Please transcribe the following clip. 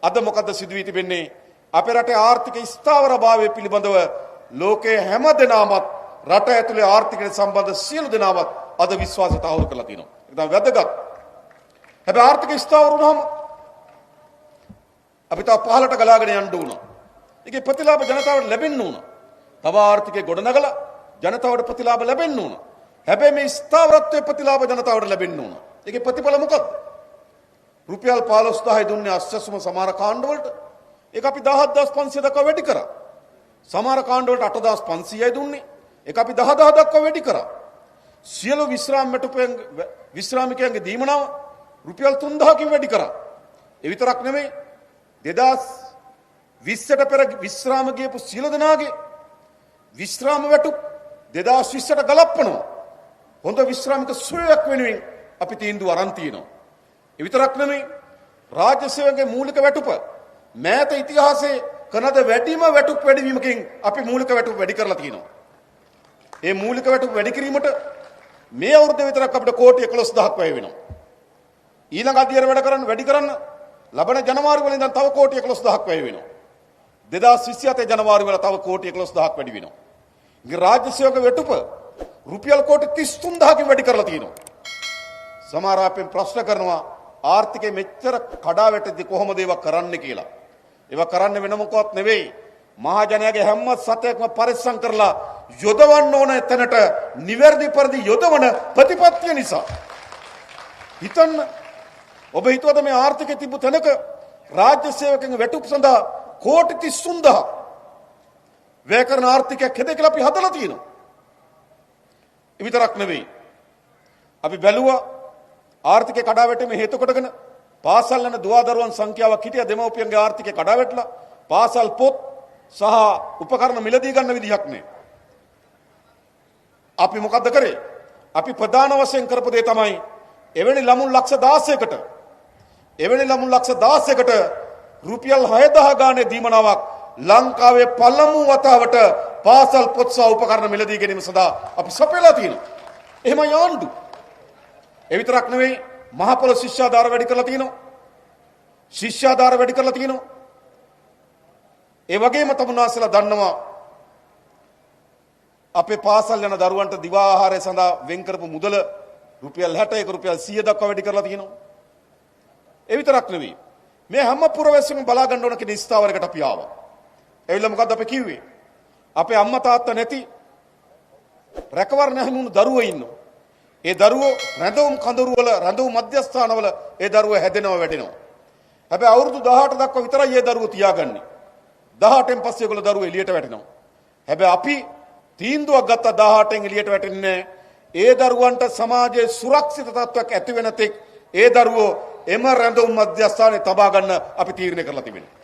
අද මොකද සිදු වී තිබෙන්නේ? අපේ රටේ ආර්ථික ස්ථාවරභාවය පිළිබඳව ලෝකයේ හැම දෙනාමත් රට ඇතුලේ ආර්ථිකයට සම්බන්ධ සියලු දෙනාමත් අද විශ්වාසය තහවුරු කරලා තියෙනවා. ඒක තමයි වැදගත්. හැබැයි ආර්ථික ස්ථාවර වුණාම අපි තව පහළට ගලාගෙන යන්න ඕන. ඒකේ ප්‍රතිලාභ ජනතාවට ලැබෙන්න ඕන. තව ආර්ථිකය ගොඩනගලා ජනතාවට ප්‍රතිලාභ ලැබෙන්න ඕන. හැබැයි මේ ස්ථාවරත්වයේ ප්‍රතිලාභ ජනතාවට ලැබෙන්න ඕන. ඒකේ ප්‍රතිඵල මොකක්ද? රුපියල් 15000 දුන්නේ අස්සසුම සමහර කාණ්ඩවලට. ඒක අපි 17500 දක්වා වැඩි කරා. සමහර කාණ්ඩවලට 8500යි දුන්නේ. ඒක අපි 10000 දක්වා වැඩි කරා. සියලු විශ්‍රාමිකයන්ගේ දීමනාව රුපියල් 3000කින් වැඩි කරා. ඒ විතරක් නෙමෙයි 2020ට පෙර විශ්‍රාම ගියපු සියලු දෙනාගේ විශ්‍රාම වැටුප් 2020ට ගලපනවා. හොඳ විශ්‍රාමික සුවයක් වෙනුවෙන් අපි තීන්දුව අරන් තියෙනවා. ඒ විතරක් නෙමෙයි රාජ්‍ය සේවකගේ මූලික වැටුප මෑත ඉතිහාසයේ කනද වැඩිම වැටුප් වැඩිවීමකින් අපි මූලික වැටුප් වැඩි කරලා තියෙනවා. ඒ මූලික වැටුප් වැඩි කිරීමට මේ අවුරුද්ද විතරක් අපිට කෝටි 11000ක් වැය වෙනවා. ඊළඟ අධ්‍යයන වැඩි කරන්න ලබන ජනවාරි වල ඉඳන් තව කෝටි 11000ක් වැය වෙනවා. 2027 ජනවාරි වල තව කෝටි 11000ක් වැඩි වෙනවා. ඉතින් රාජ්‍ය සේවක වැටුප රුපියල් කෝටි 33000කින් වැඩි කරලා තියෙනවා. සමහර අපෙන් ප්‍රශ්න කරනවා ආර්ථිකය මෙච්චර කඩා වැටෙද්දි කොහොමද ඒවා කරන්නේ කියලා. ඒවා කරන්න වෙන මොකවත් නෙවෙයි. මහජනයාගේ හැම සතයක්ම පරිස්සම් කරලා යොදවන්න ඕන එතනට නිවැරදි පරිදි යොදවන ප්‍රතිපත්තිය නිසා. හිතන්න ඔබ හිතුවද මේ ආර්ථිකයේ තිබු තැනක රාජ්‍ය සේවකයන්ගේ වැටුප් සඳහා කෝටි 33000 වැය කරන ආර්ථිකයක් හදේ කියලා අපි හදලා තියෙනවා. ඒ විතරක් නෙවෙයි. අපි බැලුවා ආර්ථිකය කඩා වැටීම හේතු කොටගෙන පාසල් යන දුවදරුවන් සංඛ්‍යාවක් හිටියා. දෙමව්පියන්ගේ ආර්ථිකය කඩා වැටලා පාසල් පොත් සහ උපකරණ මිලදී ගන්න විදිහක් නෑ. අපි මොකද්ද කරේ? අපි ප්‍රධාන වශයෙන් කරපු දේ තමයි එවැනි ළමුන් ලක්ෂ 16කට රුපියල් 6000 ගානේ දීමනාවක් ලංකාවේ පළමු වතාවට පාසල් පොත් සහ උපකරණ මිලදී ගැනීම සඳහා අපි සපයලා තියෙනවා. එහෙම යන්න ඒ විතරක් නෙවෙයි මහ පොළොව ශිෂ්‍යාධාර වැඩි කරලා තියෙනවා. ඒ වගේම තමුන්නාසලා දන්නවා අපේ පාසල් යන දරුවන්ට දිවා ආහාරය සඳහා වෙන් කරපු මුදල රුපියල් 60ක රුපියල් 100 දක්වා වැඩි කරලා තියෙනවා. ඒ විතරක් නෙවෙයි මේ හැම පුරවැසියම බලා ගන්න ඕන කෙන ස්ථාවරයකට අපි ආවා. එවිල මොකද්ද අපි කිව්වේ? අපේ අම්මා තාත්තා නැති රැකවරණ හැමුණු දරුවෝ ඉන්නවා. ඒ දරුවෝ රැඳවුම් කඳවුරු වල රැඳවුම් මධ්‍යස්ථානවල ඒ දරුවෝ හැදෙනවා වැඩෙනවා. හැබැයි අවුරුදු 18 දක්වා විතරයි ඒ දරුවෝ තියාගන්නේ. 18න් පස්සේ ඒගොල්ලෝ දරුවෝ එළියට වැටෙනවා. හැබැයි අපි තීන්දුවක් ගත්තා 18න් එළියට වැටෙන්නේ ඒ දරුවන්ට සමාජයේ සුරක්ෂිත තත්ත්වයක් ඇති වෙන තෙක් ඒ දරුවෝ එම රැඳවුම් මධ්‍යස්ථානයේ තබා ගන්න අපි තීරණය කරලා තිබෙනවා.